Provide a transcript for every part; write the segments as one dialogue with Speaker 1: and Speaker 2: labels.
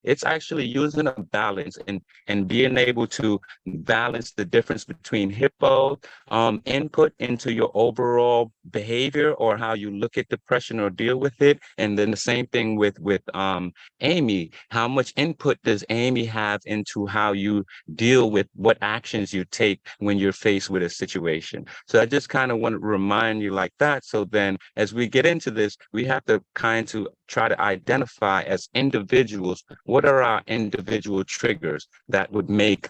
Speaker 1: It's actually using a balance and being able to balance the difference between hippo input into your overall behavior or how you look at depression or deal with it. And then the same thing with Amy. How much input does Amy have into how you deal with what actions you take when you're faced with a situation? So I just kind of want to remind you like that. So then as we get into this, we have to kind of try to identify as individuals, what are our individual triggers that would make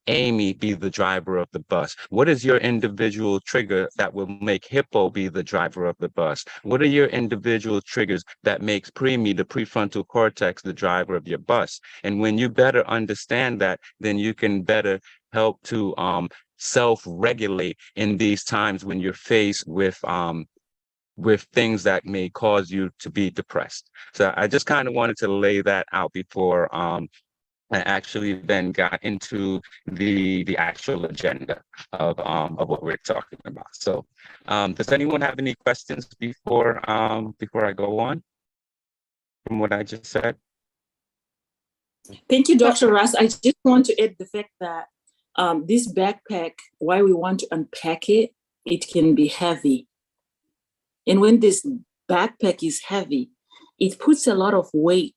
Speaker 1: Amy be the driver of the bus? What is your individual trigger that will make Hippo be the driver of the bus? What are your individual triggers that makes Preemie, the prefrontal cortex, the driver of your bus? And when you better understand that, then you can better help to self-regulate in these times when you're faced with things that may cause you to be depressed. So I just kind of wanted to lay that out before I actually then got into the actual agenda of what we're talking about. So does anyone have any questions before I go on from what I just said?
Speaker 2: Thank you, Dr. Russ. I just want to add the fact that this backpack, why we want to unpack it, it can be heavy. And when this backpack is heavy, it puts a lot of weight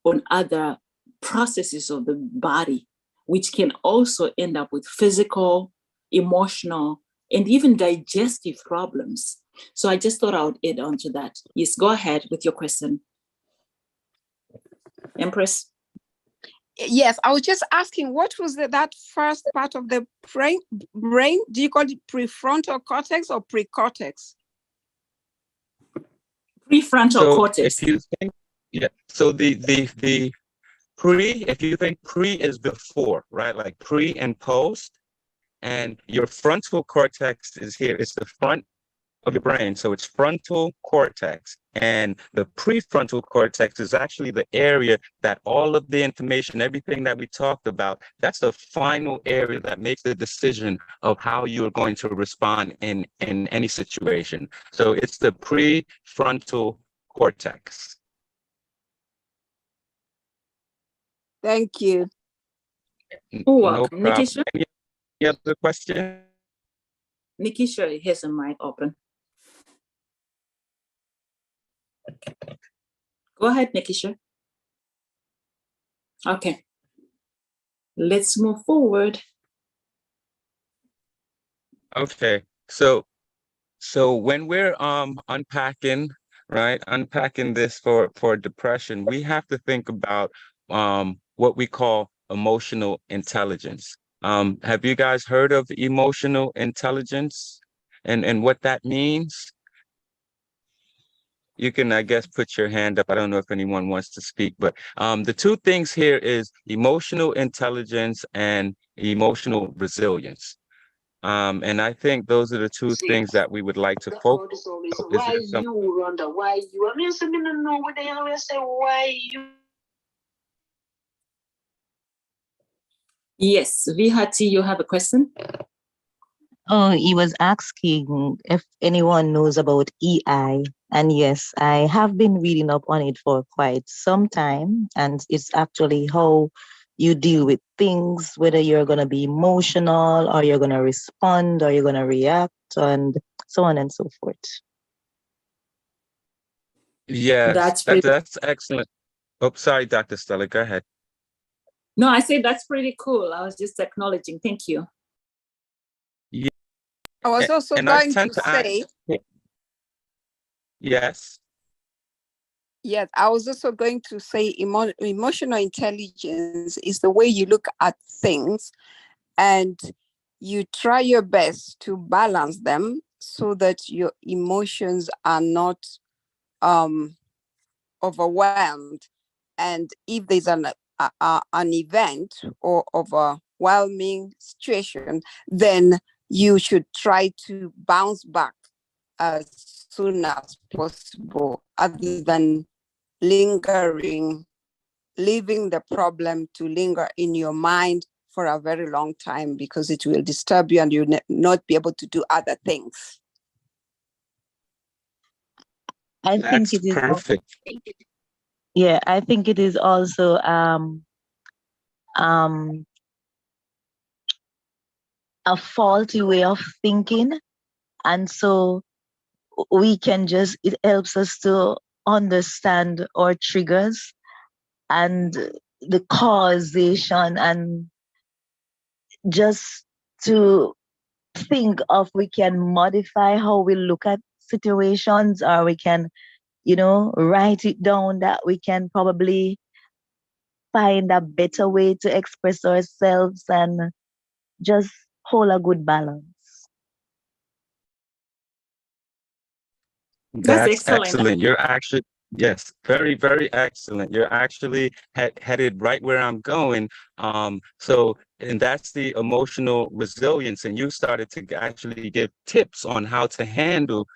Speaker 2: on other processes of the body, which can also end up with physical, emotional, and even digestive problems. So I just thought I would add on to that. Yes, go ahead with your question. Empress?
Speaker 3: Yes, I was just asking, what was that first part of the brain? Do you call it prefrontal cortex or precortex?
Speaker 2: Prefrontal cortex.
Speaker 1: If you think, yeah, so the pre, if you think pre is before, right? Like pre and post, and your frontal cortex is here. It's the front of your brain. So it's frontal cortex. And the prefrontal cortex is actually the area that all of the information, everything that we talked about, that's the final area that makes the decision of how you're going to respond in any situation. So it's the prefrontal cortex.
Speaker 3: Thank you.
Speaker 1: No problem.
Speaker 2: Nikisha?
Speaker 1: Any other question?
Speaker 2: Nikisha has a mic open. Go ahead, Nikisha. Okay. Let's move forward.
Speaker 1: Okay. So when we're unpacking, right? Unpacking this for depression, we have to think about what we call emotional intelligence. Have you guys heard of emotional intelligence and what that means? You can, I guess, put your hand up. I don't know if anyone wants to speak, but the two things here is emotional intelligence and emotional resilience. And I think those are the two things that we would like to focus on.
Speaker 4: Why you, Rhonda? Why you? I mean, some people don't know what the hell we say. Why you?
Speaker 2: Yes, Vihati, you have a question?
Speaker 5: Oh, he was asking if anyone knows about EI. And yes, I have been reading up on it for quite some time. And it's actually how you deal with things, whether you're going to be emotional or you're going to respond or you're going to react and so on and so forth.
Speaker 1: Yeah, that's excellent. Oh, sorry, Dr. Stella, go ahead.
Speaker 2: No, I said that's pretty cool. I was just acknowledging. Thank you.
Speaker 1: Yeah.
Speaker 3: I was also going to say.
Speaker 1: Yes.
Speaker 3: Yes, I was also going to say emotional intelligence is the way you look at things and you try your best to balance them so that your emotions are not overwhelmed. And if there's an event or overwhelming situation, then you should try to bounce back as soon as possible, other than leaving the problem to linger in your mind for a very long time, because it will disturb you and you'll not be able to do other things.
Speaker 5: I think it is
Speaker 1: perfect.
Speaker 5: Yeah, I think it is also um, a faulty way of thinking. And so it helps us to understand our triggers and the causation, and just to think of we can modify how we look at situations, or we can, write it down that we can probably find a better way to express ourselves and just hold a good balance.
Speaker 2: That's
Speaker 1: That's
Speaker 2: excellent.
Speaker 1: excellent. You're actually, yes, very, very excellent. You're actually headed right where I'm going. And that's the emotional resilience. And you started to actually give tips on how to handle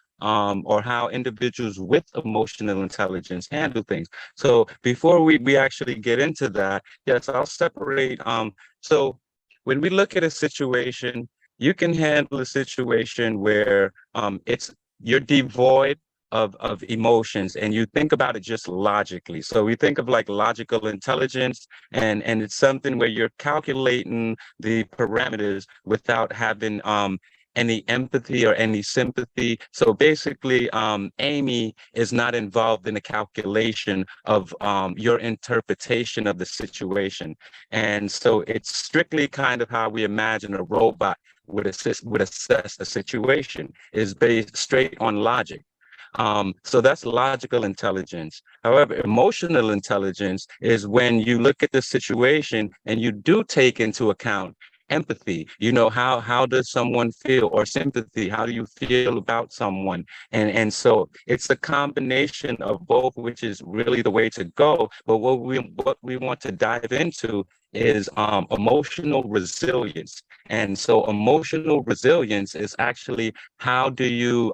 Speaker 1: or how individuals with emotional intelligence handle things. So before we actually get into that, yes, I'll separate. So when we look at a situation, you can handle a situation where you're devoid of emotions and you think about it just logically. So we think of like logical intelligence, and it's something where you're calculating the parameters without having any empathy or any sympathy. So basically, Amy is not involved in the calculation of your interpretation of the situation. And so it's strictly kind of how we imagine a robot would assess a situation, is based straight on logic. So that's logical intelligence. However, emotional intelligence is when you look at the situation and you do take into account empathy. How does someone feel, or sympathy? How do you feel about someone? And so it's a combination of both, which is really the way to go. But what we want to dive into is emotional resilience. And so emotional resilience is actually, how do you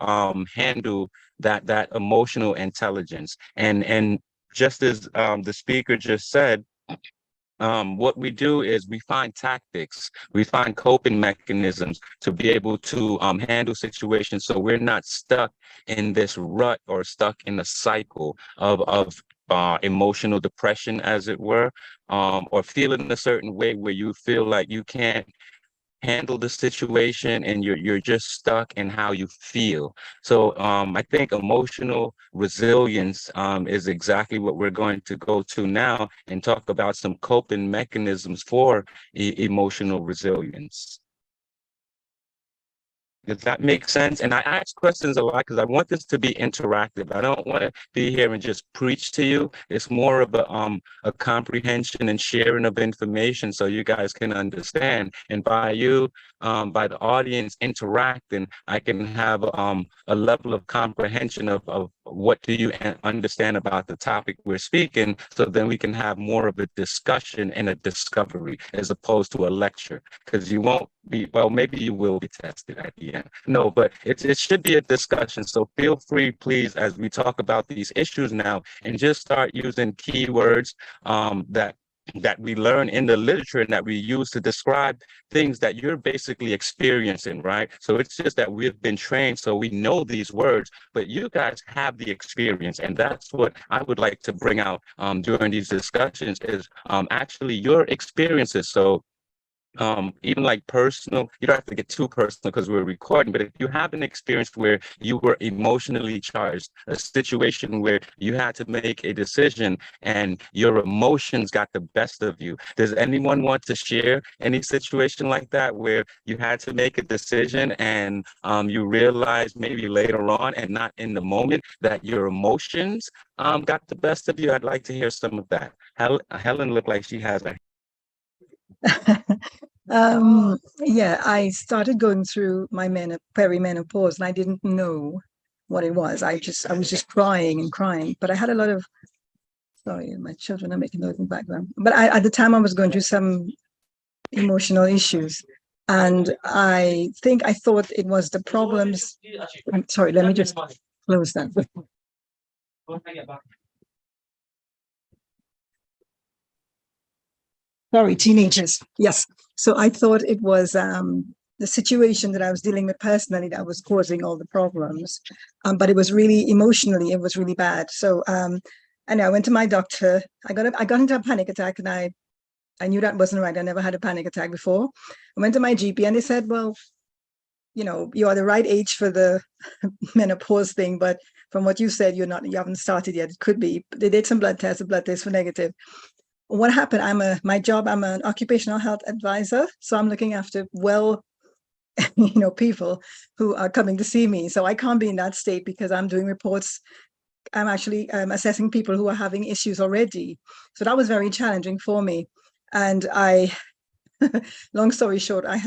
Speaker 1: handle that emotional intelligence? And just as the speaker just said, what we do is we find tactics, we find coping mechanisms to be able to handle situations, so we're not stuck in this rut or stuck in a cycle of emotional depression, as it were, or feeling a certain way where you feel like you can't handle the situation and you're just stuck in how you feel. So I think emotional resilience is exactly what we're going to go to now and talk about some coping mechanisms for emotional resilience. Does that make sense? And I ask questions a lot because I want this to be interactive. I don't want to be here and just preach to you. It's more of a comprehension and sharing of information so you guys can understand. And by the audience interacting, I can have a level of comprehension of what do you understand about the topic we're speaking, so then we can have more of a discussion and a discovery as opposed to a lecture, because you won't be, well, maybe you will be tested at the end. No, but it should be a discussion. So feel free, please, as we talk about these issues now, and just start using keywords that we learn in the literature and that we use to describe things that you're basically experiencing, right? So it's just that we've been trained so we know these words, but you guys have the experience. And that's what I would like to bring out during these discussions is actually your experiences. So even like personal, you don't have to get too personal because we're recording, but if you have an experience where you were emotionally charged, a situation where you had to make a decision and your emotions got the best of you, does anyone want to share any situation like that where you had to make a decision and you realized maybe later on and not in the moment that your emotions got the best of you? I'd like to hear some of that. Helen looked like she has a
Speaker 6: Yeah, I started going through my perimenopause, and I didn't know what it was. I was just crying and crying, but I had a lot of, sorry, my children are making noise in the background. But at the time I was going through some emotional issues, and I think I thought it was the problems. I'm sorry, let me just close that. Sorry, teenagers. Yes. So I thought it was the situation that I was dealing with personally that was causing all the problems. But it was really emotionally, it was really bad. So And I went to my doctor. I got into a panic attack, and I knew that wasn't right. I never had a panic attack before. I went to my GP, and they said, well, you are the right age for the menopause thing, but from what you said, you haven't started yet. It could be. They did some blood tests. The blood tests were negative. What happened? I'm an occupational health advisor. So I'm looking after people who are coming to see me. So I can't be in that state because I'm doing reports. I'm actually assessing people who are having issues already. So that was very challenging for me. And long story short, I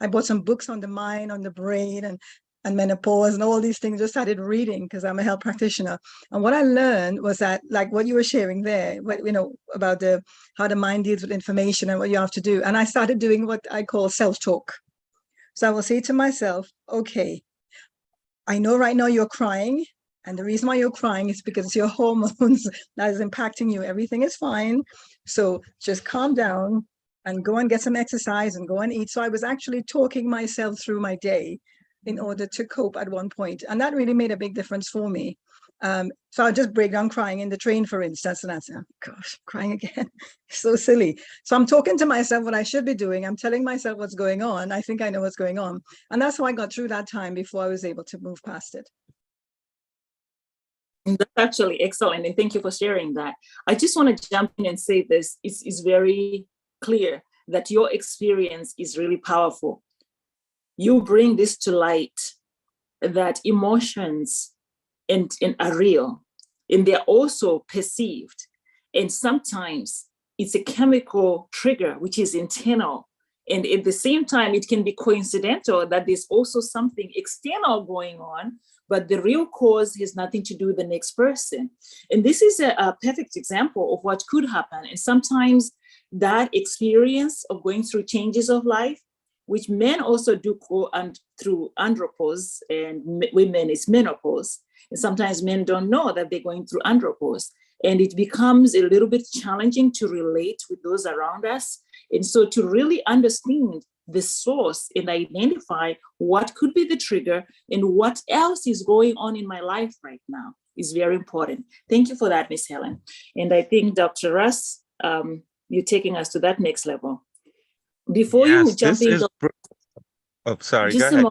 Speaker 6: bought some books on the mind, on the brain, and menopause and all these things. Just started reading because I'm a health practitioner. And what I learned was that, like what you were sharing there, about how the mind deals with information and what you have to do. And I started doing what I call self-talk. So I will say to myself, okay, I know right now you're crying. And the reason why you're crying is because it's your hormones that is impacting you. Everything is fine. So just calm down and go and get some exercise and go and eat. So I was actually talking myself through my day in order to cope at one point. And that really made a big difference for me. So I'll just break down crying in the train, for instance, and I say, oh, gosh, crying again. So silly. So I'm talking to myself what I should be doing. I'm telling myself what's going on. I think I know what's going on. And that's how I got through that time before I was able to move past it.
Speaker 2: That's actually excellent. And thank you for sharing that. I just want to jump in and say this. It's very clear that your experience is really powerful. You bring this to light, that emotions and are real, and they're also perceived. And sometimes it's a chemical trigger, which is internal. And at the same time, it can be coincidental that there's also something external going on, but the real cause has nothing to do with the next person. And this is a perfect example of what could happen. And sometimes that experience of going through changes of life, which men also do go through andropause, and women is menopause. And sometimes men don't know that they're going through andropause. And it becomes a little bit challenging to relate with those around us. And so to really understand the source and identify what could be the trigger and what else is going on in my life right now is very important. Thank you for that, Ms. Helen. And I think Dr. Russ, you're taking us to that next level. Before you jump in,
Speaker 1: oh, sorry, go ahead.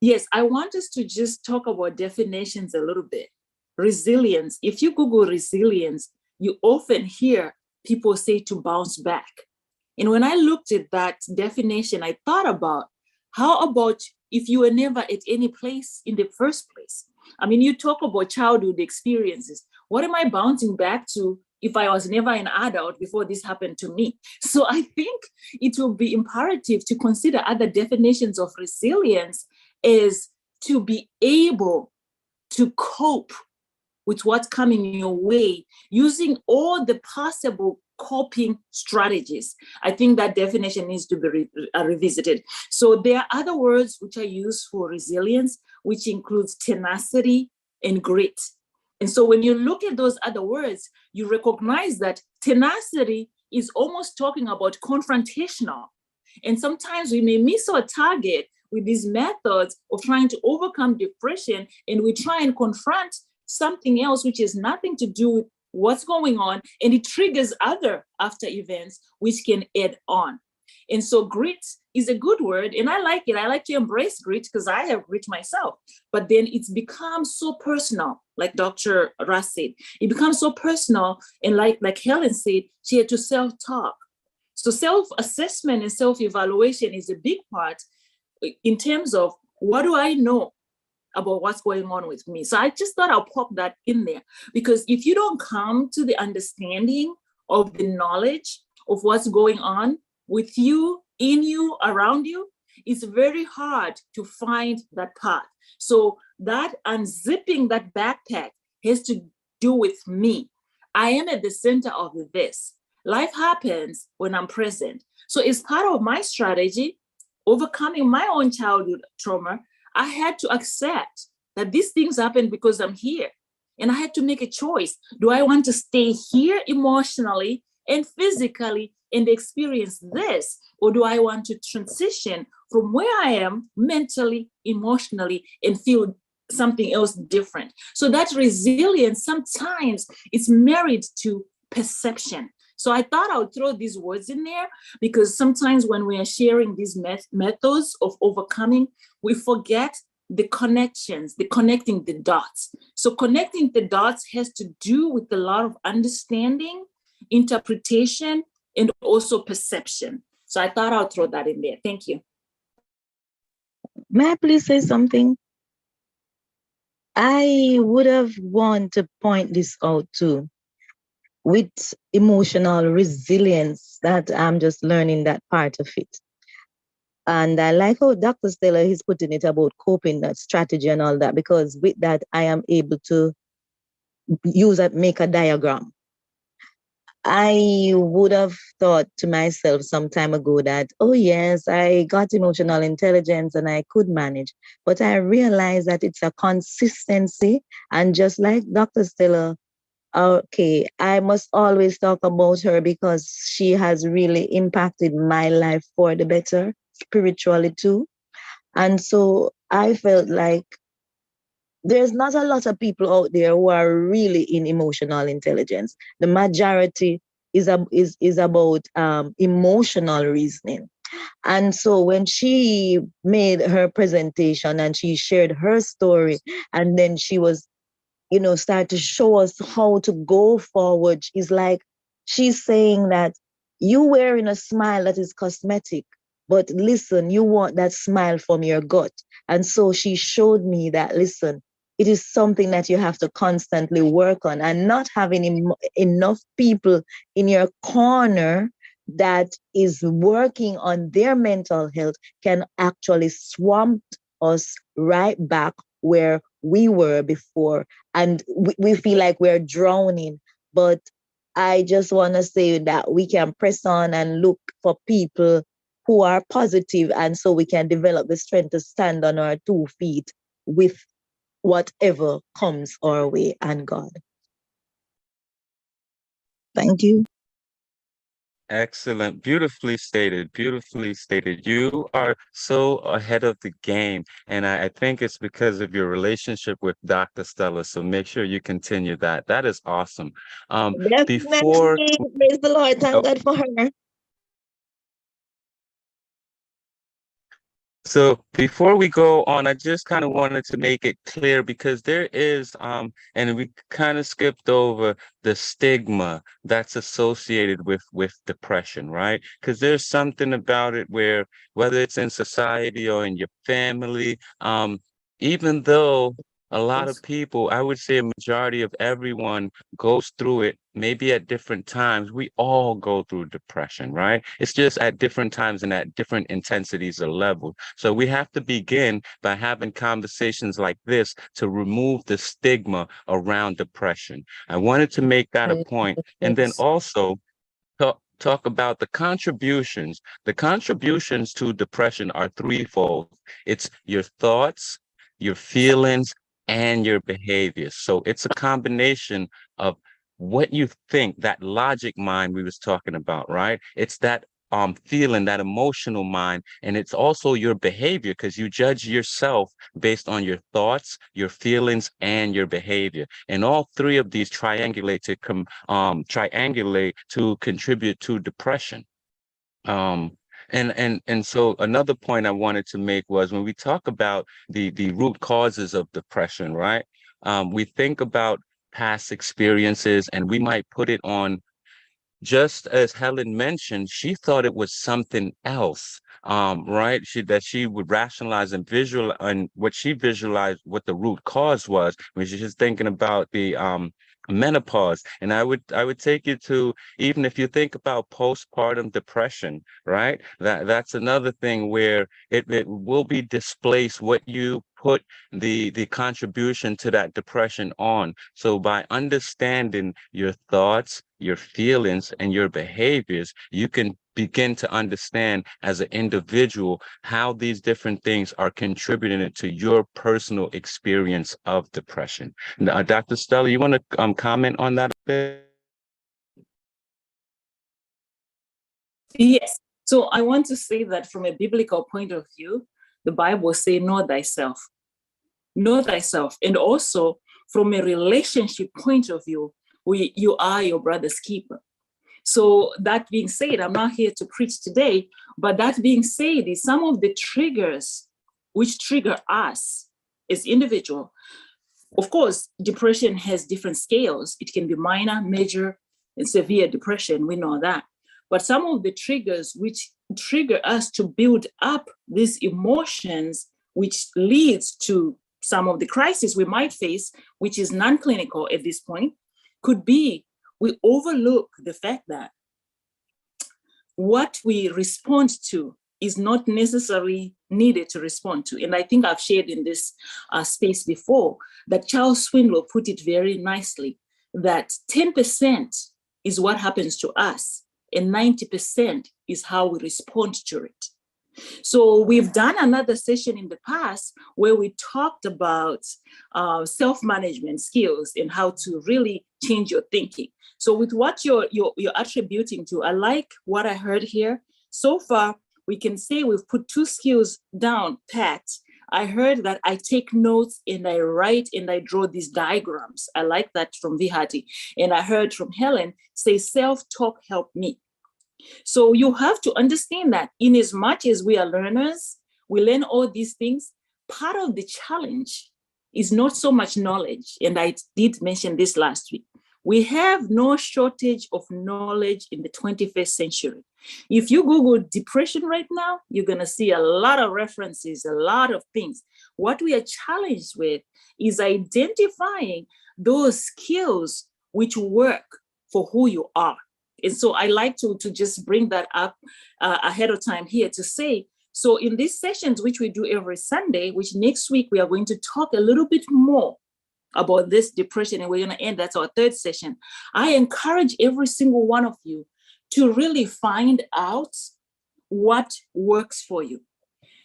Speaker 2: Yes, I want us to just talk about definitions a little bit. Resilience. If you Google resilience, you often hear people say to bounce back. And when I looked at that definition, I thought about, how about if you were never at any place in the first place? I mean, you talk about childhood experiences. What am I bouncing back to if I was never an adult before this happened to me? So I think it will be imperative to consider other definitions of resilience as to be able to cope with what's coming your way using all the possible coping strategies. I think that definition needs to be revisited. So there are other words which are used for resilience, which includes tenacity and grit. And so when you look at those other words, you recognize that tenacity is almost talking about confrontational. And sometimes we may miss our target with these methods of trying to overcome depression, and we try and confront something else which has nothing to do with what's going on, and it triggers other after events which can add on. And so grit is a good word, and I like it. I like to embrace grit because I have grit myself. But then it's become so personal, like Dr. Russ said. It becomes so personal, and like Helen said, she had to self-talk. So self-assessment and self-evaluation is a big part in terms of, what do I know about what's going on with me? So I just thought I'll pop that in there, because if you don't come to the understanding of the knowledge of what's going on with you, in you, around you, it's very hard to find that path. So that unzipping that backpack has to do with me. I am at the center of this. Life happens when I'm present. So as part of my strategy, overcoming my own childhood trauma, I had to accept that these things happen because I'm here. And I had to make a choice. Do I want to stay here emotionally and physically and experience this? Or do I want to transition from where I am mentally, emotionally, and feel something else different. So that resilience sometimes is married to perception. So I thought I would throw these words in there because sometimes when we are sharing these methods of overcoming, we forget the connections, the connecting the dots. So connecting the dots has to do with a lot of understanding, interpretation, and also perception. So I thought I'll throw that in there. Thank you.
Speaker 5: May I please say something? I would have wanted to point this out too. With emotional resilience, that I'm just learning that part of it. And I like how Dr. Stella is putting it about coping, that strategy and all that, because with that, I am able to make a diagram. I would have thought to myself some time ago that, oh yes, I got emotional intelligence and I could manage. But I realized that it's a consistency. And just like Dr. Stella, okay, I must always talk about her because she has really impacted my life for the better, spiritually too. And so I felt like there's not a lot of people out there who are really in emotional intelligence. The majority is about emotional reasoning. And so when she made her presentation and she shared her story, and then she was, start to show us how to go forward, it's like she's saying that you wearing a smile that is cosmetic, but listen, you want that smile from your gut. And so she showed me that, listen, it is something that you have to constantly work on, and not having enough people in your corner that is working on their mental health can actually swamp us right back where we were before. And we feel like we're drowning. But I just want to say that we can press on and look for people who are positive, and so we can develop the strength to stand on our 2 feet with whatever comes our way and God. Thank you.
Speaker 1: Excellent. Beautifully stated. Beautifully stated. You are so ahead of the game. And I think it's because of your relationship with Dr. Stella. So make sure you continue that. That is awesome. Before
Speaker 5: Definitely. Praise the Lord. Thank God for her.
Speaker 1: So before we go on, I just kind of wanted to make it clear because there is, and we kind of skipped over the stigma that's associated with depression, right? Because there's something about it where whether it's in society or in your family, even though a lot of people, I would say a majority of everyone goes through it, maybe at different times. We all go through depression, right? It's just at different times and at different intensities or levels. So we have to begin by having conversations like this to remove the stigma around depression. I wanted to make that a point. And then also talk about the contributions. The contributions to depression are threefold. It's your thoughts, your feelings, and your behaviors. So it's a combination of what you think, that logic mind we was talking about, right? It's that feeling, that emotional mind, and it's also your behavior because you judge yourself based on your thoughts, your feelings, and your behavior. And all three of these triangulate to contribute to depression. And so another point I wanted to make was when we talk about the root causes of depression, right? We think about past experiences and we might put it on, just as Helen mentioned, she thought it was something else, right? She would rationalize and visual, and what she visualized what the root cause was when she's just thinking about the menopause. And I would take you to, even if you think about postpartum depression, right? That's another thing where it will be displaced what you put the contribution to that depression on. So by understanding your thoughts, your feelings, and your behaviors, you can begin to understand as an individual how these different things are contributing to your personal experience of depression. Dr. Stella, you want to comment on that a bit?
Speaker 2: Yes. So I want to say that from a biblical point of view, the Bible say, know thyself. Know thyself. And also from a relationship point of view, you are your brother's keeper. So that being said, I'm not here to preach today, but that being said, is some of the triggers which trigger us as individual. Of course, depression has different scales. It can be minor, major, and severe depression. We know that. But some of the triggers which trigger us to build up these emotions, which leads to some of the crises we might face, which is non-clinical at this point, could be we overlook the fact that what we respond to is not necessarily needed to respond to. And I think I've shared in this space before that Charles Swindoll put it very nicely, that 10% is what happens to us and 90% is how we respond to it. So we've done another session in the past where we talked about self-management skills and how to really change your thinking. So with what you're attributing to, I like what I heard here. So far, we can say we've put 2 skills down, Pat. I heard that I take notes and I write and I draw these diagrams. I like that from Vihati. And I heard from Helen say, self-talk helped me. So you have to understand that in as much as we are learners, we learn all these things. Part of the challenge is not so much knowledge. And I did mention this last week. We have no shortage of knowledge in the 21st century. If you Google depression right now, you're going to see a lot of references, a lot of things. What we are challenged with is identifying those skills which work for who you are. And so I like to just bring that up ahead of time here to say, so in these sessions, which we do every Sunday, which next week we are going to talk a little bit more about this depression, and we're going to end, that's our 3rd session. I encourage every single one of you to really find out what works for you.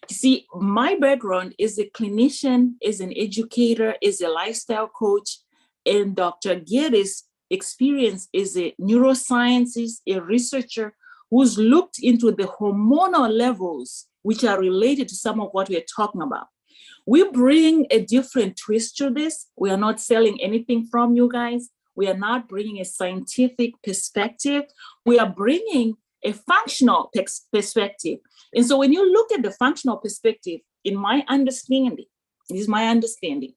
Speaker 2: You see, my background is a clinician, is an educator, is a lifestyle coach, and Dr. Geddes' experience is a neuroscientist, a researcher who's looked into the hormonal levels which are related to some of what we're talking about. We bring a different twist to this. We are not selling anything from you guys. We are not bringing a scientific perspective. We are bringing a functional perspective. And so when you look at the functional perspective, in my understanding, this is my understanding,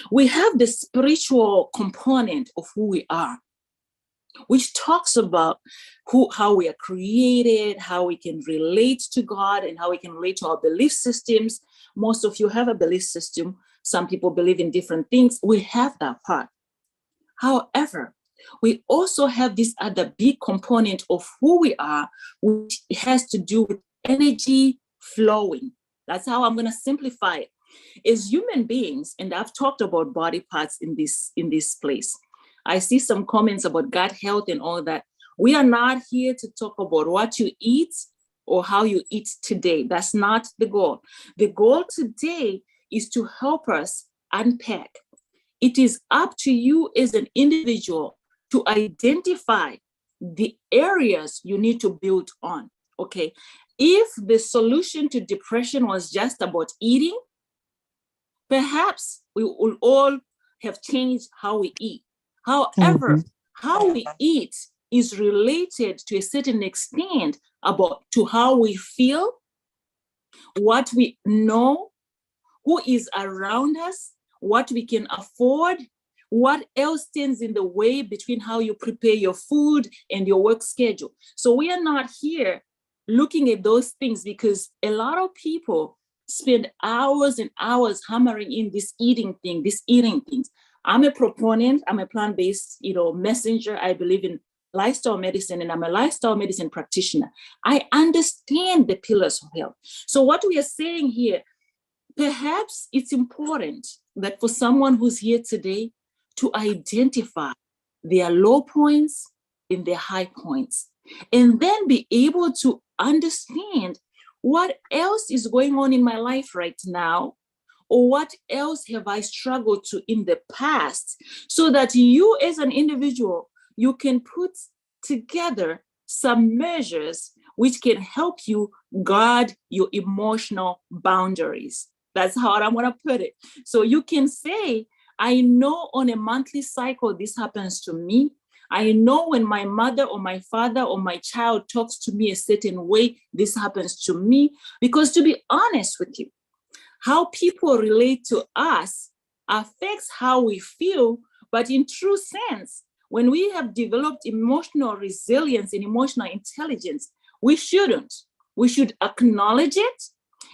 Speaker 2: we have the spiritual component of who we are, which talks about how we are created, how we can relate to God, and how we can relate to our belief systems. Most of you have a belief system. Some people believe in different things. We have that part. However, we also have this other big component of who we are, which has to do with energy flowing. That's how I'm going to simplify it. As human beings, and I've talked about body parts in this place, I see some comments about gut health and all that. We are not here to talk about what you eat or how you eat today. That's not the goal. The goal today is to help us unpack. It is up to you as an individual to identify the areas you need to build on, okay? If the solution to depression was just about eating, perhaps we will all have changed how we eat. However, how we eat is related to a certain extent to how we feel, what we know, who is around us, what we can afford, what else stands in the way between how you prepare your food and your work schedule. So we are not here looking at those things because a lot of people spend hours and hours hammering in this eating things. I'm a proponent, I'm a plant-based, messenger. I believe in lifestyle medicine, and I'm a lifestyle medicine practitioner. I understand the pillars of health. So what we are saying here, perhaps it's important that for someone who's here today to identify their low points and their high points, and then be able to understand what else is going on in my life right now, or what else have I struggled to in the past, so that you as an individual, you can put together some measures which can help you guard your emotional boundaries. That's how I'm going to put it. So you can say, I know on a monthly cycle, this happens to me. I know when my mother or my father or my child talks to me a certain way, this happens to me. Because to be honest with you, how people relate to us affects how we feel. But in true sense, when we have developed emotional resilience and emotional intelligence, we shouldn't. We should acknowledge it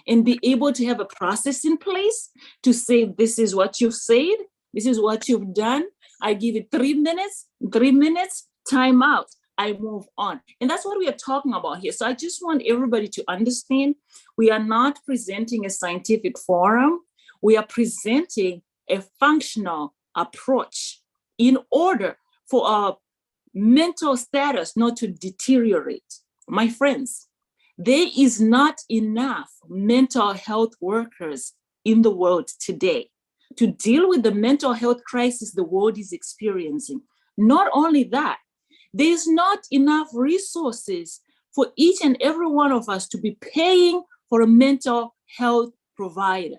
Speaker 2: and be able to have a process in place to say, this is what you've said, this is what you've done. I give it 3 minutes, time out. I move on. And that's what we are talking about here. So I just want everybody to understand, we are not presenting a scientific forum. We are presenting a functional approach in order for our mental status not to deteriorate. My friends, there is not enough mental health workers in the world today to deal with the mental health crisis the world is experiencing. Not only that, there's not enough resources for each and every one of us to be paying for a mental health provider,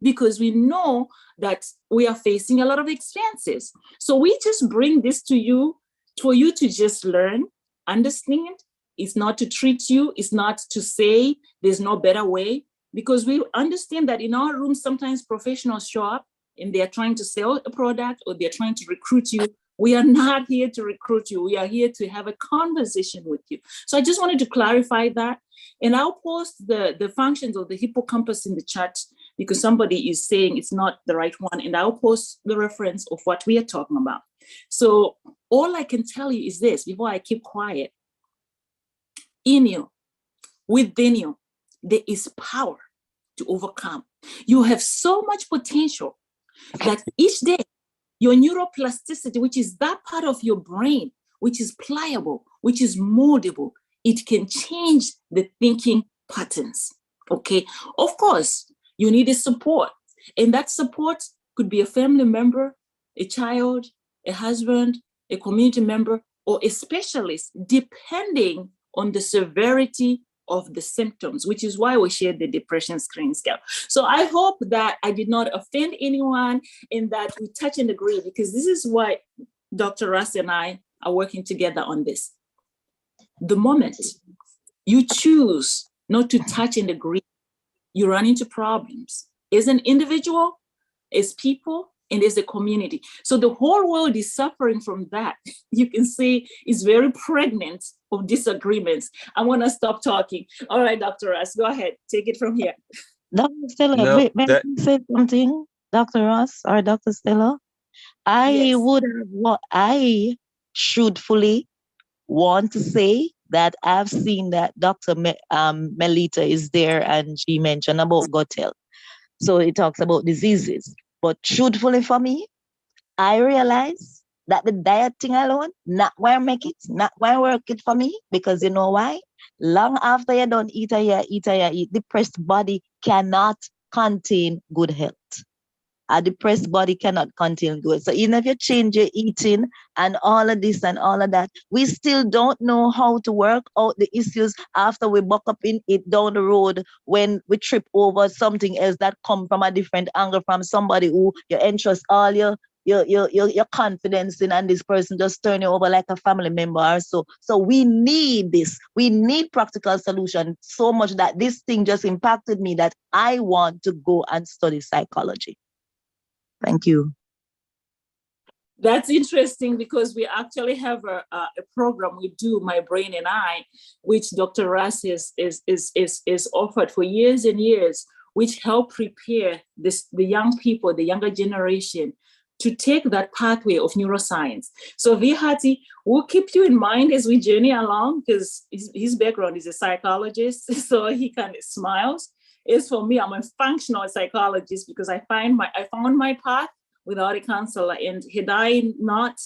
Speaker 2: because we know that we are facing a lot of expenses. So we just bring this to you for you to just learn, understand. It's not to treat you. It's not to say there's no better way, because we understand that in our room, sometimes professionals show up and they're trying to sell a product or they're trying to recruit you. We are not here to recruit you. We are here to have a conversation with you. So I just wanted to clarify that. And I'll post the functions of the hippocampus in the chat, because somebody is saying it's not the right one. And I'll post the reference of what we are talking about. So all I can tell you is this, before I keep quiet. In you, within you, there is power to overcome. You have so much potential that each day, your neuroplasticity, which is that part of your brain, which is pliable, which is moldable, it can change the thinking patterns, okay? Of course, you need a support. And that support could be a family member, a child, a husband, a community member, or a specialist, depending on the severity of the symptoms, which is why we shared the depression screening scale. So I hope that I did not offend anyone and that we touch and agree, because this is why Dr. Russ and I are working together on this. The moment you choose not to touch and agree, you run into problems as an individual, as people, and as a community. So the whole world is suffering from that. You can see it's very pregnant of disagreements. I want to stop talking. All right, Dr. Russ, go ahead. Take it from here.
Speaker 5: Dr. Stella,
Speaker 1: No,
Speaker 5: may I
Speaker 1: that
Speaker 5: say something, Dr. Ross or Dr. Stella? I
Speaker 2: Yes.
Speaker 5: would have what I truthfully want to say that I've seen that Dr. Melita is there and she mentioned about gut health. So it talks about diseases. But truthfully for me, I realize that the diet thing alone, not why make it, not why work it for me, because you know why? Long after you don't eat and you eat and you eat, depressed body cannot contain good health. A depressed body cannot contain good. So even if you change your eating and all of this and all of that, we still don't know how to work out the issues after we buck up in it down the road when we trip over something else that come from a different angle from somebody who you entrust all your confidence in, and this person just turn you over like a family member or so. So we need this. We need practical solution so much that this thing just impacted me that I want to go and study psychology. Thank you.
Speaker 2: That's interesting, because we actually have a program we do, My Brain and I, which Dr. Russ is offered for years and years, which help prepare the young people, the younger generation, to take that pathway of neuroscience. So Vihati, we'll keep you in mind as we journey along, because his background is a psychologist, so he kind of smiles. As for me, I'm a functional psychologist, because I found my path without a counselor. And had I not,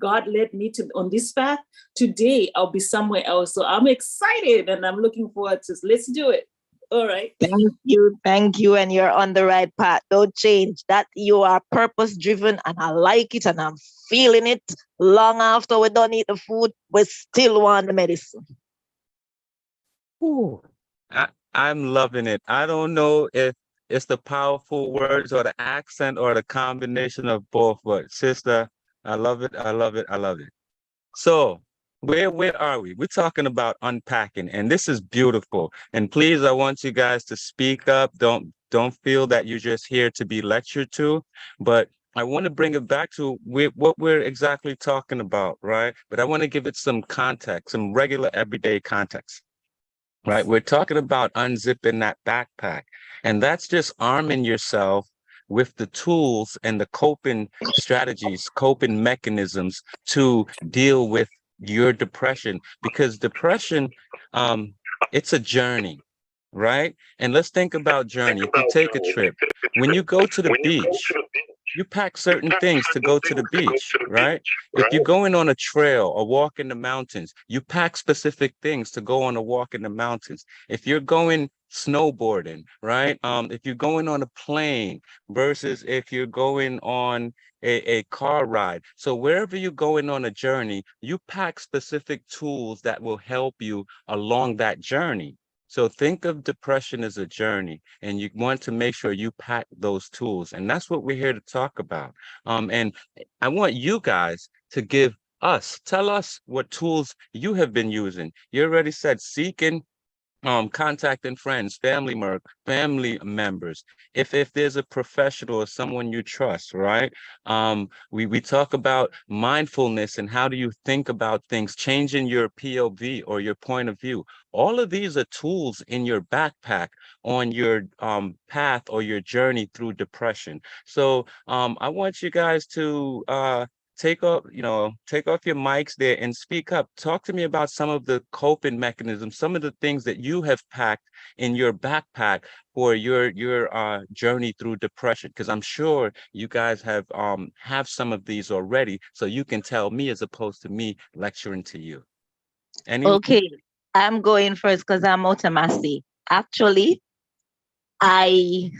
Speaker 2: God led me on this path, today I'll be somewhere else. So I'm excited and I'm looking forward to, let's do it. All right.
Speaker 5: Thank you. And you're on the right path. Don't change that. You are purpose driven and I like it and I'm feeling it. Long after we don't eat the food, we still want the medicine.
Speaker 1: Ooh, I'm loving it. I don't know if It's the powerful words or the accent or the combination of both. But sister, I love it. I love it. I love it. So where are we? We're talking about unpacking, and this is beautiful. And please, I want you guys to speak up. Don't feel that you're just here to be lectured to, but I want to bring it back to what we're exactly talking about, right? But I want to give it some context, some regular everyday context. Right, we're talking about unzipping that backpack, and that's just arming yourself with the tools and the coping strategies, coping mechanisms to deal with your depression. Because depression, um, it's a journey, right? And let's think about journey. If you take a trip, when you go to the beach, you pack certain things to go to the beach, right? If you're going on a trail or walk in the mountains, you pack specific things to go on a walk in the mountains. If you're going snowboarding, right? If you're going on a plane versus if you're going on a car ride. So wherever you're going on a journey, you pack specific tools that will help you along that journey. So think of depression as a journey, and you want to make sure you pack those tools. And that's what we're here to talk about. And I want you guys to tell us what tools you have been using. You already said seeking, contacting friends, family members. If there's a professional or someone you trust, right? We talk about mindfulness and how do you think about things, changing your POV or your point of view. All of these are tools in your backpack on your path or your journey through depression. So I want you guys to take off your mics there and speak up. Talk to me about some of the coping mechanisms, some of the things that you have packed in your backpack for your journey through depression, because I'm sure you guys have some of these already, so you can tell me as opposed to me lecturing to you. Anyone?
Speaker 5: Okay, I'm going first because I'm out of my seat. Actually, I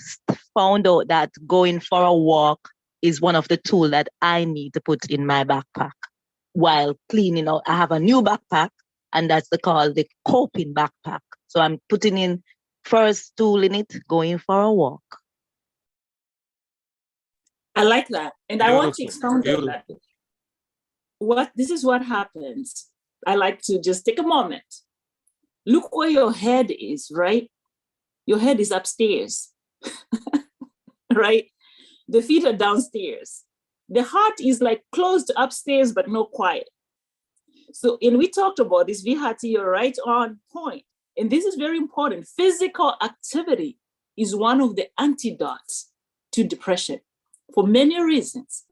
Speaker 5: found out that going for a walk is one of the tools that I need to put in my backpack while cleaning out. I have a new backpack, and that's called the coping backpack. So I'm putting in first tool in it, going for a walk.
Speaker 2: I like that. And I want to
Speaker 1: Beautiful,
Speaker 2: expound on that. This is what happens. I like to just take a moment. Look where your head is, right? Your head is upstairs, right? The feet are downstairs. The heart is like closed upstairs, but no quiet. So, and we talked about this, Vihati, you're right on point. And this is very important. Physical activity is one of the antidotes to depression for many reasons.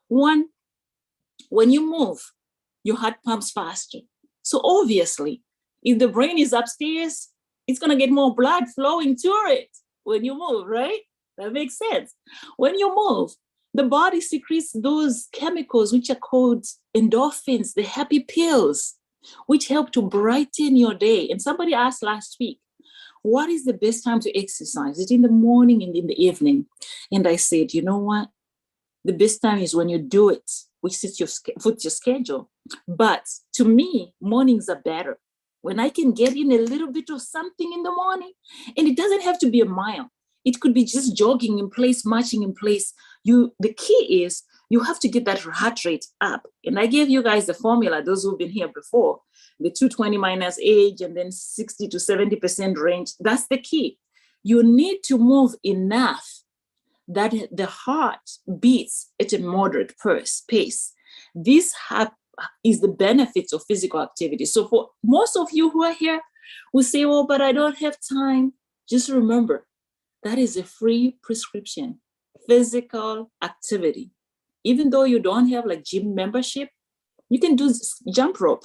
Speaker 2: One, when you move, your heart pumps faster. So obviously, if the brain is upstairs, it's going to get more blood flowing to it when you move, right? That makes sense. When you move, the body secretes those chemicals which are called endorphins, the happy pills, which help to brighten your day. And somebody asked last week, what is the best time to exercise? Is it in the morning and in the evening? And I said, you know what? The best time is when you do it, which fits your schedule. But to me, mornings are better. When I can get in a little bit of something in the morning, and it doesn't have to be a mile. It could be just jogging in place, marching in place. The key is you have to get that heart rate up. And I gave you guys the formula, those who've been here before, the 220 minus age and then 60 to 70% range. That's the key. You need to move enough that the heart beats at a moderate pace. This is the benefits of physical activity. So for most of you who are here who say, oh, but I don't have time, just remember, that is a free prescription, physical activity. Even though you don't have like gym membership, you can do jump rope,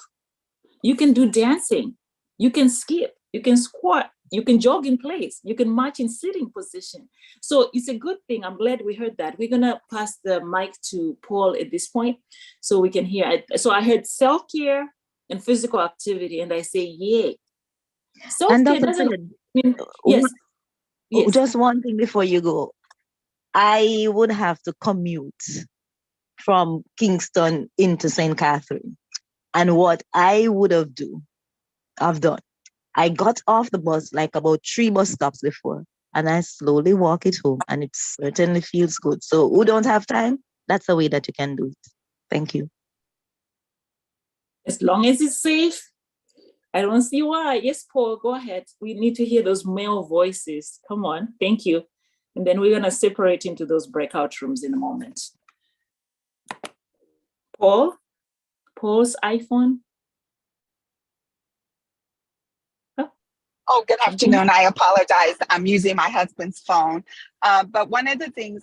Speaker 2: you can do dancing, you can skip, you can squat, you can jog in place, you can march in sitting position. So it's a good thing. I'm glad we heard that. We're gonna pass the mic to Paul at this point so we can hear. So I heard self-care and physical activity, and I say, yay. Self-care doesn't mean, yes. Yes.
Speaker 5: Just one thing before you go. I would have to commute from Kingston into St. Catherine. And what I would have done, I got off the bus like about 3 bus stops before. and I slowly walk it home, and it certainly feels good. So who don't have time, that's a way that you can do it. Thank you.
Speaker 2: As long as it's safe, I don't see why. Yes, Paul, go ahead. We need to hear those male voices. Come on. Thank you. And then we're going to separate into those breakout rooms in a moment. Paul's iPhone.
Speaker 7: Oh, good afternoon. I apologize. I'm using my husband's phone. But one of the things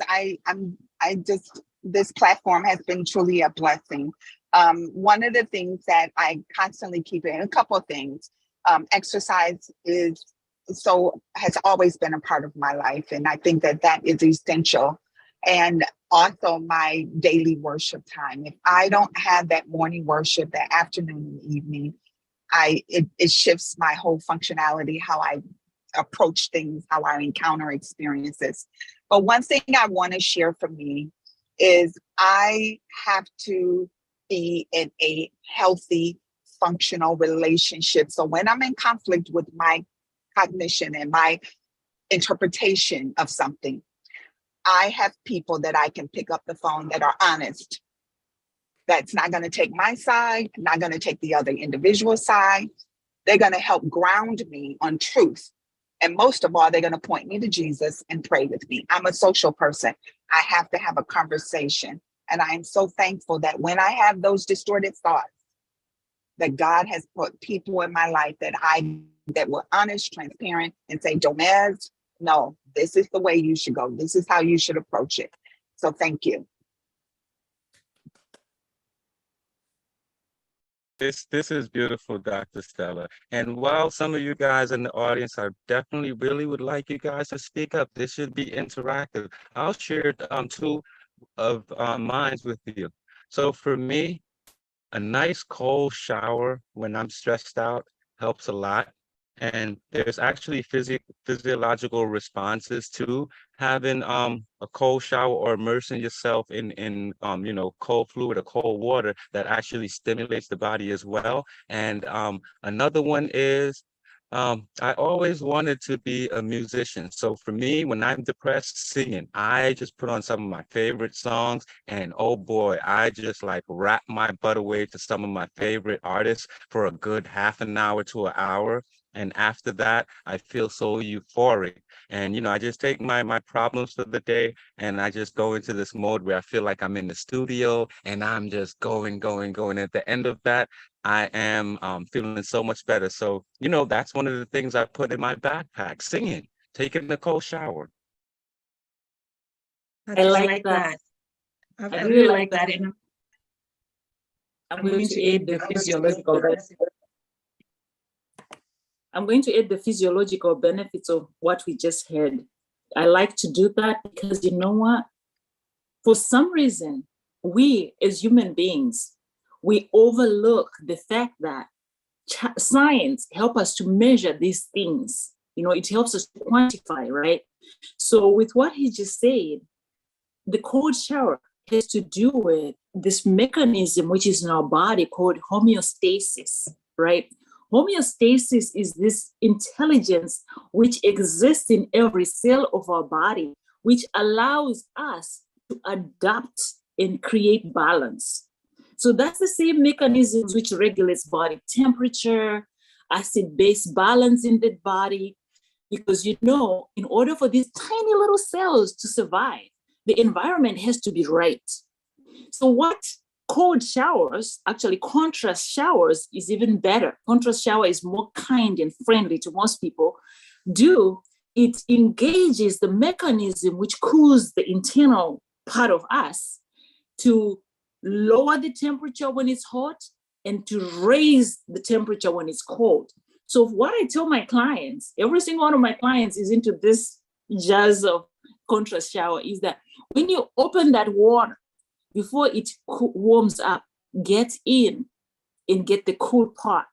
Speaker 7: this platform has been truly a blessing. One of the things that I constantly keep in, a couple of things, exercise has always been a part of my life. And I think that is essential. And also my daily worship time. If I don't have that morning worship, that afternoon and evening, it shifts my whole functionality, how I approach things, how I encounter experiences. But one thing I want to share for me is I have to be in a healthy, functional relationship. So when I'm in conflict with my cognition and my interpretation of something, I have people that I can pick up the phone that are honest. That's not going to take my side, not going to take the other individual side. They're going to help ground me on truth. And most of all, they're going to point me to Jesus and pray with me. I'm a social person. I have to have a conversation. And I am so thankful that when I have those distorted thoughts, that God has put people in my life that were honest, transparent, and say, Jomez, no, this is the way you should go. This is how you should approach it. So thank you.
Speaker 1: This is beautiful, Dr. Stella. And while some of you guys in the audience, I definitely really would like you guys to speak up. This should be interactive. I'll share two of mine with you. So for me, a nice cold shower when I'm stressed out helps a lot. And there's actually physiological responses to having a cold shower or immersing yourself in cold fluid or cold water that actually stimulates the body as well. And another one is I always wanted to be a musician. So for me, when I'm depressed, singing, I just put on some of my favorite songs, and oh boy, I just like rap my butt away to some of my favorite artists for a good half an hour to an hour. And after that, I feel so euphoric. And, I just take my problems for the day and I just go into this mode where I feel like I'm in the studio and I'm just going. At the end of that, I am feeling so much better. So, that's one of the things I put in my backpack, singing, taking a cold shower.
Speaker 2: I like that. I really like that. And I'm going to add the physiological benefits. I'm going to add the physiological benefits of what we just heard. I like to do that because you know what? For some reason, we as human beings, we overlook the fact that science helps us to measure these things. It helps us to quantify, right? So with what he just said, the cold shower has to do with this mechanism which is in our body called homeostasis, right? Homeostasis is this intelligence which exists in every cell of our body, which allows us to adapt and create balance. So that's the same mechanisms which regulates body temperature, acid-base balance in the body, because in order for these tiny little cells to survive, the environment has to be right. So what cold showers, actually contrast showers is even better. Contrast shower is more kind and friendly to most people. It engages the mechanism which cools the internal part of us to lower the temperature when it's hot and to raise the temperature when it's cold. So what I tell my clients, every single one of my clients is into this jazz of contrast shower, is that when you open that water, before it warms up, get in and get the cool part.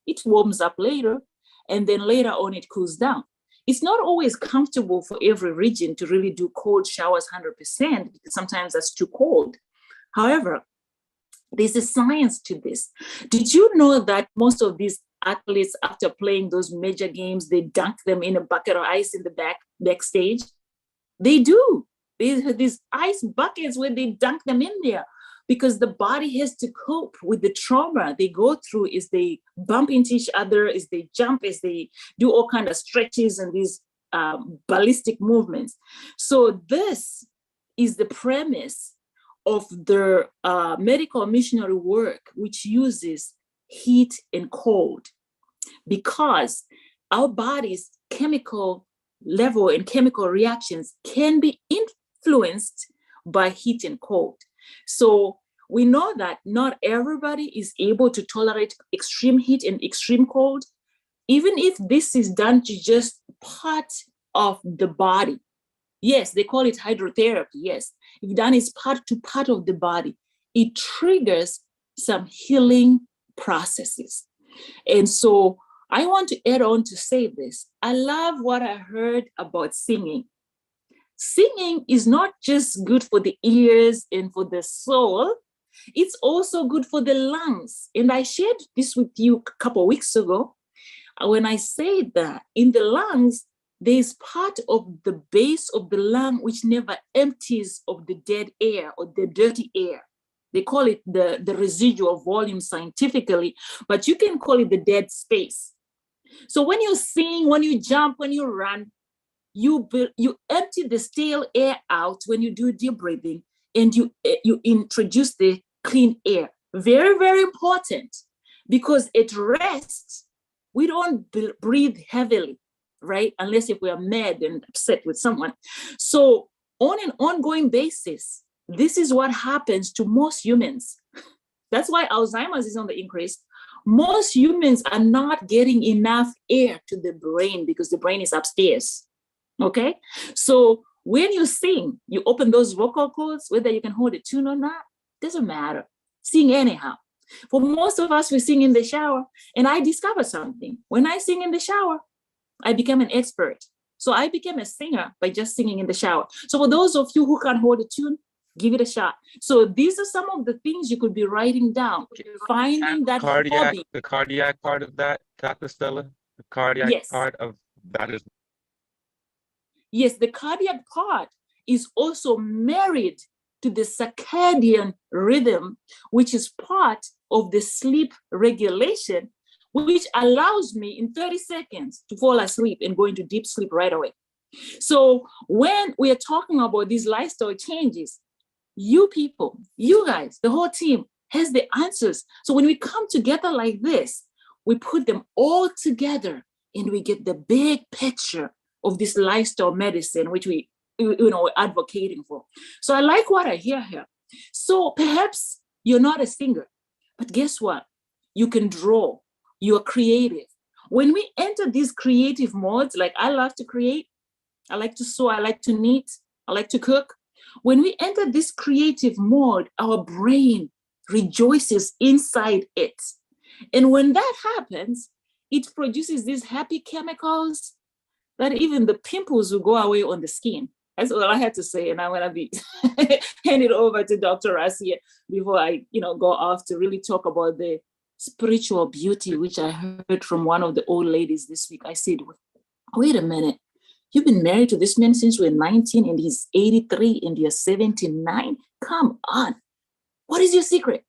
Speaker 2: It warms up later, and then later on it cools down. It's not always comfortable for every region to really do cold showers 100%, because sometimes that's too cold. However, there's a science to this. Did you know that most of these athletes, after playing those major games, they dunk them in a bucket of ice in the backstage. They do. These ice buckets where they dunk them in there because the body has to cope with the trauma they go through as they bump into each other, as they jump, as they do all kind of stretches and these ballistic movements. So this is the premise of the medical missionary work, which uses heat and cold, because our body's chemical level and chemical reactions can be influenced by heat and cold. So we know that not everybody is able to tolerate extreme heat and extreme cold, even if this is done to just part of the body. Yes, they call it hydrotherapy. Yes, if done is part to part of the body, it triggers some healing processes. And so I want to add on to say this. I love what I heard about singing. Singing is not just good for the ears and for the soul, it's also good for the lungs. And I shared this with you a couple of weeks ago when I said that in the lungs, there's part of the base of the lung which never empties of the dead air or the dirty air. They call it the residual volume scientifically, but you can call it the dead space. So when you sing, when you jump, when you run, you empty the stale air out when you do deep breathing, and you introduce the clean air. Very, very important, because at rest, we don't breathe heavily, right? Unless if we are mad and upset with someone. So on an ongoing basis, this is what happens to most humans. That's why Alzheimer's is on the increase. Most humans are not getting enough air to the brain because the brain is upstairs, okay? So when you sing, you open those vocal cords, whether you can hold a tune or not, doesn't matter. Sing anyhow. For most of us, we sing in the shower, and I discovered something. When I sing in the shower, I became an expert. So I became a singer by just singing in the shower. So for those of you who can hold a tune, give it a shot. So these are some of the things you could be writing down. Finding that hobby.
Speaker 1: The cardiac part of that, Dr. Stella, the cardiac
Speaker 2: Yes.
Speaker 1: part of that is.
Speaker 2: Yes, the cardiac part is also married to the circadian rhythm, which is part of the sleep regulation, which allows me in 30 seconds to fall asleep and go into deep sleep right away. So when we are talking about these lifestyle changes, you people, you guys, the whole team has the answers. So when we come together like this, we put them all together and we get the big picture of this lifestyle medicine, which we're advocating for. So I like what I hear here. So perhaps you're not a singer, but guess what? You can draw, you're creative. When we enter these creative modes, like I love to create, I like to sew, I like to knit, I like to cook. When we enter this creative mode, our brain rejoices inside it. And when that happens, it produces these happy chemicals that even the pimples will go away on the skin. That's all I had to say. And I'm going to be hand it over to Dr. Rasia before I, go off to really talk about the spiritual beauty, which I heard from one of the old ladies this week. I said, wait a minute. You've been married to this man since you were 19 and he's 83 and you're 79. Come on. What is your secret?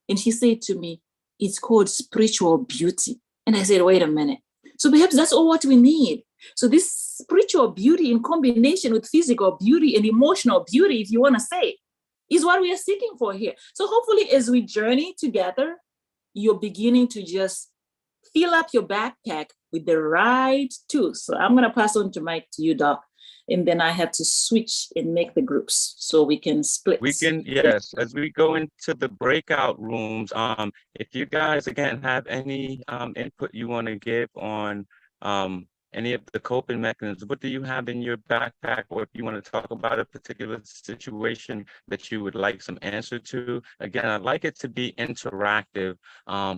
Speaker 2: And she said to me, it's called spiritual beauty. And I said, wait a minute. So perhaps that's all what we need. So this spiritual beauty in combination with physical beauty and emotional beauty, if you want to say, is what we are seeking for here. So hopefully as we journey together, you're beginning to just fill up your backpack with the right tools. So I'm going to pass on to Mike to you, Doc. And then I have to switch and make the groups so we can split.
Speaker 1: We can, yes, as we go into the breakout rooms, if you guys again have any input you want to give on any of the coping mechanisms, what do you have in your backpack, or if you want to talk about a particular situation that you would like some answer to, again, I'd like it to be interactive.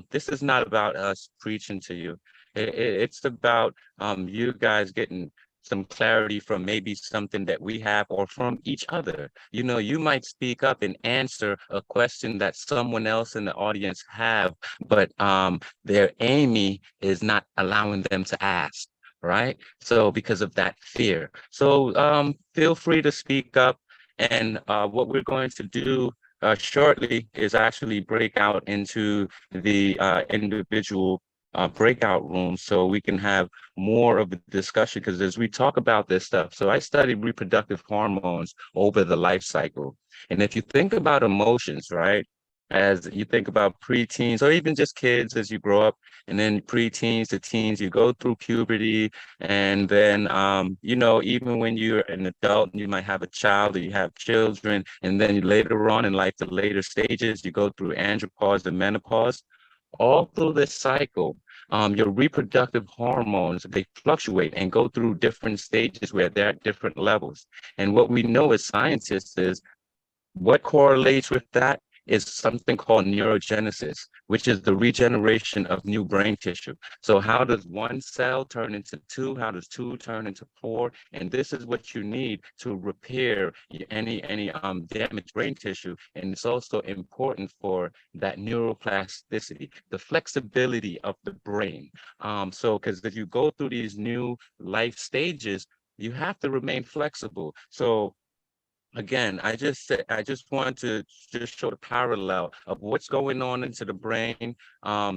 Speaker 1: This is not about us preaching to you. It's about you guys getting some clarity from maybe something that we have or from each other. You know, you might speak up and answer a question that someone else in the audience have, but their Amy is not allowing them to ask, right? So because of that fear. So feel free to speak up. And what we're going to do shortly is actually break out into the individual breakout rooms so we can have more of a discussion. Because as we talk about this stuff, so I studied reproductive hormones over the life cycle. And if you think about emotions, right? As you think about preteens or even just kids as you grow up, and then preteens to teens, you go through puberty, and then you know, even when you're an adult, you might have a child or you have children, and then later on in life, the later stages, you go through andropause and menopause. All through this cycle, your reproductive hormones, they fluctuate and go through different stages where they're at different levels. And what we know as scientists is what correlates with that is something called neurogenesis, which is the regeneration of new brain tissue. So how does one cell turn into two? How does two turn into four? And this is what you need to repair any damaged brain tissue. And it's also important for that neuroplasticity, the flexibility of the brain. So because if you go through these new life stages, you have to remain flexible. So again, I just want to just show the parallel of what's going on into the brain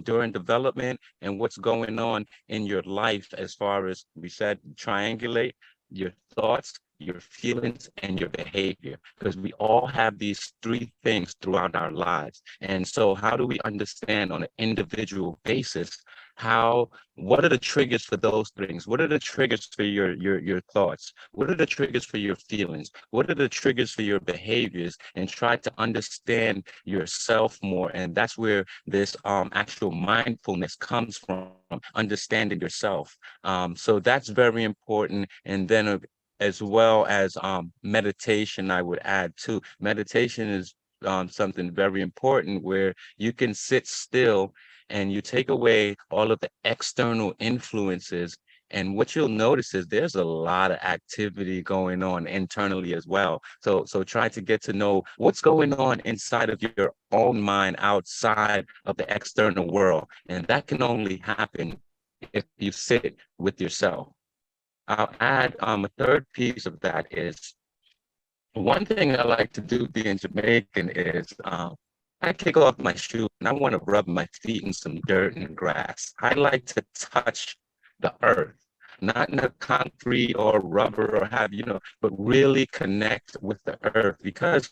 Speaker 1: during development and what's going on in your life as far as we said, triangulate your thoughts, your feelings, and your behavior, because we all have these three things throughout our lives. And so how do we understand on an individual basis how what are the triggers for those things? What are the triggers for your thoughts? What are the triggers for your feelings? What are the triggers for your behaviors? And try to understand yourself more. And that's where this actual mindfulness comes from, understanding yourself. So that's very important. And then as well as meditation, I would add too. Meditation is something very important where you can sit still and you take away all of the external influences. And what you'll notice is there's a lot of activity going on internally as well. So try to get to know what's going on inside of your own mind outside of the external world. And that can only happen if you sit with yourself. I'll add a third piece of that is one thing I like to do being Jamaican is I kick off my shoe and I want to rub my feet in some dirt and grass. I like to touch the earth, not in a concrete or rubber or have, you know, but really connect with the earth because